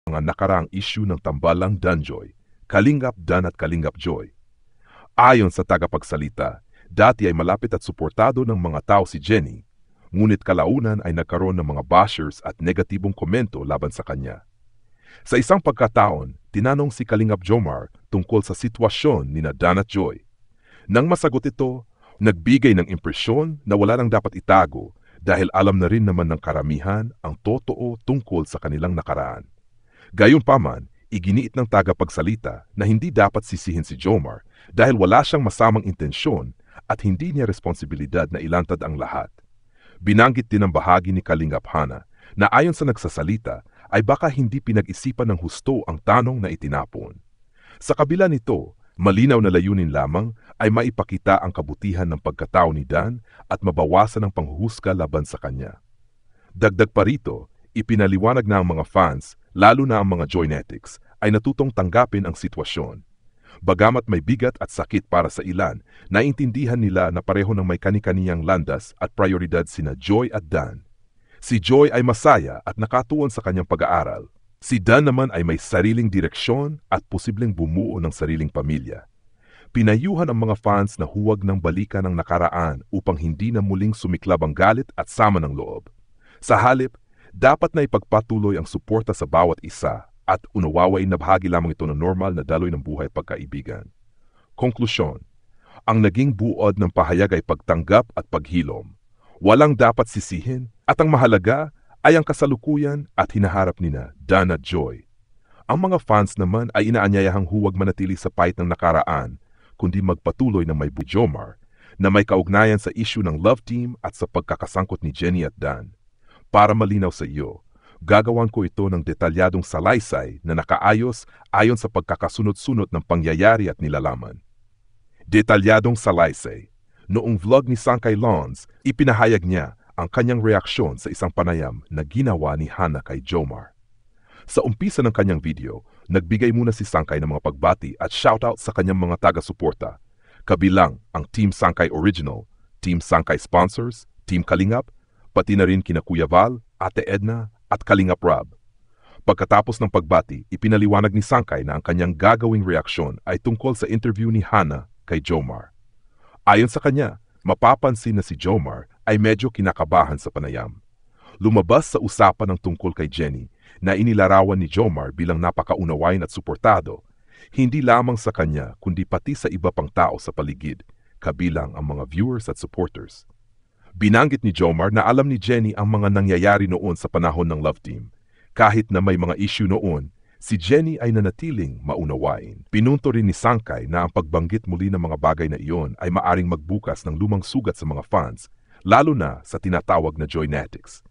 mga nakaraang issue ng Tambalang Danjoy, Kalingap Dan at Kalingap Joy. Ayon sa tagapagsalita, dati ay malapit at suportado ng mga tao si Jenny, ngunit kalaunan ay nagkaroon ng mga bashers at negatibong komento laban sa kanya. Sa isang pagkataon, tinanong si Kalingap Jomar tungkol sa sitwasyon ni Dan at Joy. Nang masagot ito, nagbigay ng impresyon na wala nang dapat itago dahil alam na rin naman ng karamihan ang totoo tungkol sa kanilang nakaraan. Gayunpaman, iginiit ng tagapagsalita na hindi dapat sisihin si Jomar dahil wala siyang masamang intensyon at hindi niya responsibilidad na ilantad ang lahat. Binanggit din ang bahagi ni Kalingap Hana na ayon sa nagsasalita ay baka hindi pinag-isipan ng husto ang tanong na itinapon. Sa kabila nito, malinaw na layunin lamang ay maipakita ang kabutihan ng pagkatao ni Dan at mabawasan ang panghuhusga laban sa kanya. Dagdag pa rito, ipinaliwanag na ang mga fans, lalo na ang mga Joynetics, ay natutong tanggapin ang sitwasyon. Bagamat may bigat at sakit para sa ilan, naintindihan nila na pareho ng may kani-kaniyang landas at prioridad sina Joy at Dan. Si Joy ay masaya at nakatuon sa kanyang pag-aaral. Si Dan naman ay may sariling direksyon at posibleng bumuo ng sariling pamilya. Pinayuhan ang mga fans na huwag nang balikan ang nakaraan upang hindi na muling sumiklab ang galit at sama ng loob. Sa halip, dapat na ipagpatuloy ang suporta sa bawat isa at unawain na bahagi lamang ito ng normal na daloy ng buhay pagkaibigan. Konklusyon, ang naging buod ng pahayag ay pagtanggap at paghilom. Walang dapat sisihin at ang mahalaga ay ang kasalukuyan at hinaharap nina Dan at Joy. Ang mga fans naman ay inaanyayahang huwag manatili sa pait ng nakaraan, kundi magpatuloy ng may Jomar na may kaugnayan sa issue ng love team at sa pagkakasangkot ni Jenny at Dan. Para malinaw sa iyo, gagawan ko ito ng detalyadong salaysay na nakaayos ayon sa pagkakasunod-sunod ng pangyayari at nilalaman. Detalyadong salaysay. Noong vlog ni Sangkay Lons, ipinahayag niya ang kanyang reaksyon sa isang panayam na ginawa ni Hana kay Jomar. Sa umpisa ng kanyang video, nagbigay muna si Sangkay ng mga pagbati at shoutout sa kanyang mga taga-suporta, kabilang ang Team Sangkay Original, Team Sangkay Sponsors, Team Kalingap, pati na rin kina Kuya Val, Ate Edna at Kalingap Rob. Pagkatapos ng pagbati, ipinaliwanag ni Sangkay na ang kanyang gagawing reaksyon ay tungkol sa interview ni Hana kay Jomar. Ayon sa kanya, mapapansin na si Jomar ay medyo kinakabahan sa panayam. Lumabas sa usapan ng tungkol kay Jenny na inilarawan ni Jomar bilang napakaunawain at suportado, hindi lamang sa kanya kundi pati sa iba pang tao sa paligid, kabilang ang mga viewers at supporters. Binanggit ni Jomar na alam ni Jenny ang mga nangyayari noon sa panahon ng love team. Kahit na may mga issue noon, si Jenny ay nanatiling maunawain. Pinunto rin ni Sangkay na ang pagbanggit muli ng mga bagay na iyon ay maaring magbukas ng lumang sugat sa mga fans, lalo na sa tinatawag na Joynetics.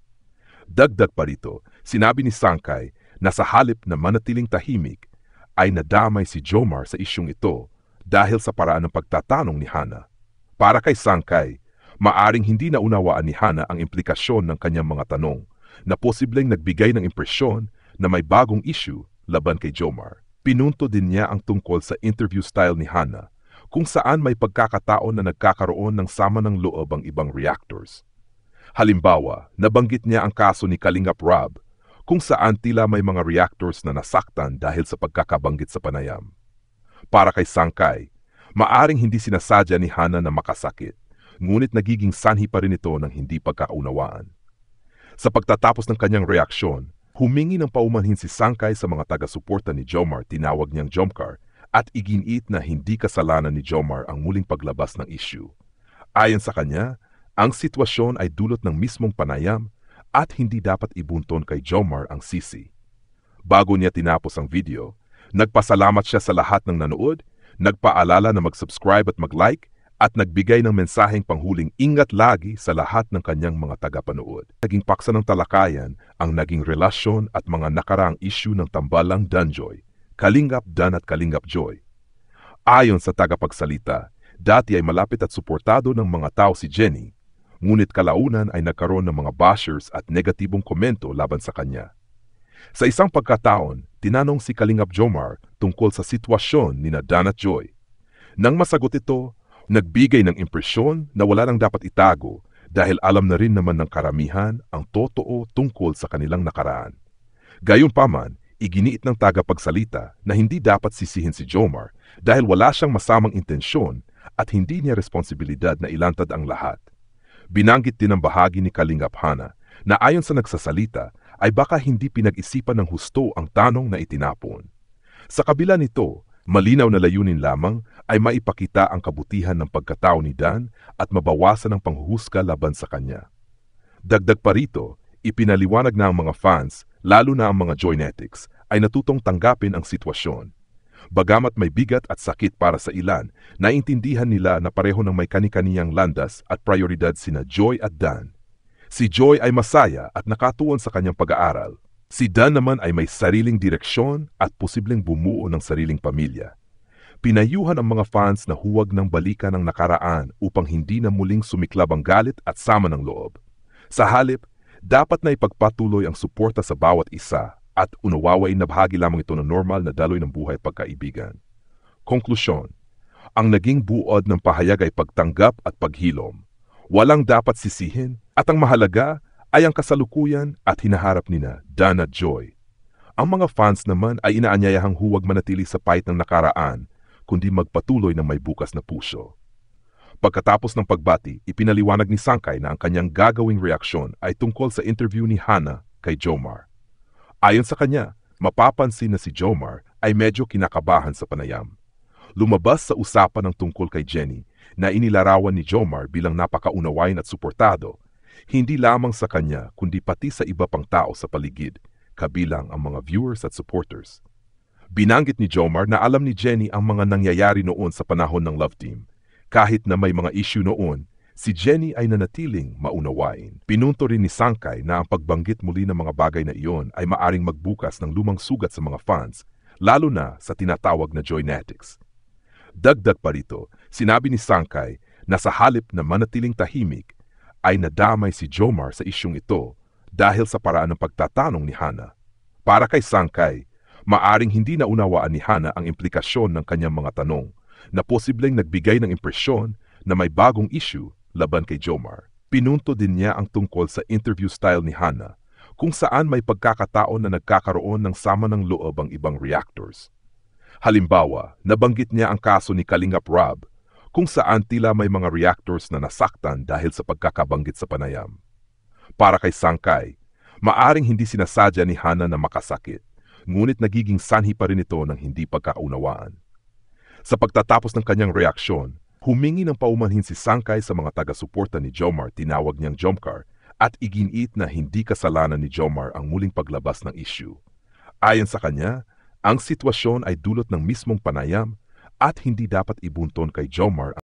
Dagdag pa rito, sinabi ni Sangkay na sa halip na manatiling tahimik, ay nadamay si Jomar sa isyung ito dahil sa paraan ng pagtatanong ni Hana. Para kay Sangkay, maaring hindi naunawaan ni Hana ang implikasyon ng kanyang mga tanong na posibleng nagbigay ng impresyon na may bagong issue laban kay Jomar. Pinunto din niya ang tungkol sa interview style ni Hana kung saan may pagkakataon na nagkakaroon ng sama ng loob ang ibang reactors. Halimbawa, nabanggit niya ang kaso ni Kalingap Rob kung saan tila may mga reactors na nasaktan dahil sa pagkakabanggit sa panayam. Para kay Sangkay, maaring hindi sinasadya ni Hana na makasakit, ngunit nagiging sanhi pa rin ito ng hindi pagkakaunawaan. Sa pagtatapos ng kanyang reaksyon, humingi ng paumanhin si Sangkay sa mga taga-suporta ni Jomar, tinawag niyang Jomcar, at iginit na hindi kasalanan ni Jomar ang muling paglabas ng issue. Ayon sa kanya, ang sitwasyon ay dulot ng mismong panayam at hindi dapat ibunton kay Jomar ang sisi. Bago niya tinapos ang video, nagpasalamat siya sa lahat ng nanood, nagpaalala na mag-subscribe at mag-like, at nagbigay ng mensaheng panghuling ingat lagi sa lahat ng kanyang mga tagapanood. Naging paksa ng talakayan ang naging relasyon at mga nakaraang issue ng Tambalang Danjoy, Kalingap Dan at Kalingap Joy. Ayon sa tagapagsalita, dati ay malapit at suportado ng mga tao si Jenny, ngunit kalaunan ay nagkaroon ng mga bashers at negatibong komento laban sa kanya. Sa isang pagkataon, tinanong si Kalingap Jomar tungkol sa sitwasyon ni Dan at Joy. Nang masagot ito, nagbigay ng impresyon na wala nang dapat itago dahil alam na rin naman ng karamihan ang totoo tungkol sa kanilang nakaraan. Gayunpaman, Iginiit ng tagapagsalita na hindi dapat sisihin si Jomar dahil wala siyang masamang intensyon at hindi niya responsibilidad na ilantad ang lahat. Binanggit din ang bahagi ni Kalingap Hana na ayon sa nagsasalita ay baka hindi pinag-isipan ng husto ang tanong na itinapon. Sa kabila nito, malinaw na layunin lamang ay maipakita ang kabutihan ng pagkatao ni Dan at mabawasan ang panghuhusga laban sa kanya. Dagdag pa rito, ipinaliwanag na ang mga fans, lalo na ang mga Joynetics, ay natutong tanggapin ang sitwasyon. Bagamat may bigat at sakit para sa ilan, naintindihan nila na pareho ng may kani-kaniyang landas at prioridad sina Joy at Dan. Si Joy ay masaya at nakatuon sa kanyang pag-aaral. Si Dan naman ay may sariling direksyon at posibleng bumuo ng sariling pamilya. Pinayuhan ang mga fans na huwag nang balikan ang nakaraan upang hindi na muling sumiklab ang galit at sama ng loob. Sa halip, dapat na ipagpatuloy ang suporta sa bawat isa at unawain na bahagi lamang ito ng normal na daloy ng buhay pagkaibigan. Konklusyon, ang naging buod ng pahayag ay pagtanggap at paghilom. Walang dapat sisihin at ang mahalaga ay ang kasalukuyan at hinaharap nina Dan at Joy. Ang mga fans naman ay inaanyayahang huwag manatili sa pait ng nakaraan kundi magpatuloy ng may bukas na puso. Pagkatapos ng pagbati, ipinaliwanag ni Sangkay na ang kanyang gagawing reaksyon ay tungkol sa interview ni Hana kay Jomar. Ayon sa kanya, mapapansin na si Jomar ay medyo kinakabahan sa panayam. Lumabas sa usapan ng tungkol kay Jenny na inilarawan ni Jomar bilang napakaunawain at suportado, hindi lamang sa kanya kundi pati sa iba pang tao sa paligid, kabilang ang mga viewers at supporters. Binanggit ni Jomar na alam ni Jenny ang mga nangyayari noon sa panahon ng Love Team. Kahit na may mga issue noon, si Jenny ay nanatiling maunawain. Pinunto rin ni Sangkay na ang pagbanggit muli ng mga bagay na iyon ay maaring magbukas ng lumang sugat sa mga fans, lalo na sa tinatawag na Joynetics. Dagdag pa rito, sinabi ni Sangkay na sa halip na manatiling tahimik, ay nadamay si Jomar sa isyung ito dahil sa paraan ng pagtatanong ni Hana. Para kay Sangkay, maaring hindi naunawaan ni Hana ang implikasyon ng kanyang mga tanong, na posibleng nagbigay ng impresyon na may bagong issue laban kay Jomar. Pinunto din niya ang tungkol sa interview style ni Hana, kung saan may pagkakataon na nagkakaroon ng sama ng loob ang ibang reactors. Halimbawa, nabanggit niya ang kaso ni Kalingap Rob, kung saan tila may mga reactors na nasaktan dahil sa pagkakabanggit sa panayam. Para kay Sangkay, maaring hindi sinasadya ni Hana na makasakit, ngunit nagiging sanhi pa rin ito ng hindi pagkakaunawaan. Sa pagtatapos ng kanyang reaksyon, humingi ng paumanhin si Sangkay sa mga taga-suporta ni Jomar, tinawag niyang Jomcar, at iginiit na hindi kasalanan ni Jomar ang muling paglabas ng issue. Ayon sa kanya, ang sitwasyon ay dulot ng mismong panayam at hindi dapat ibunton kay Jomar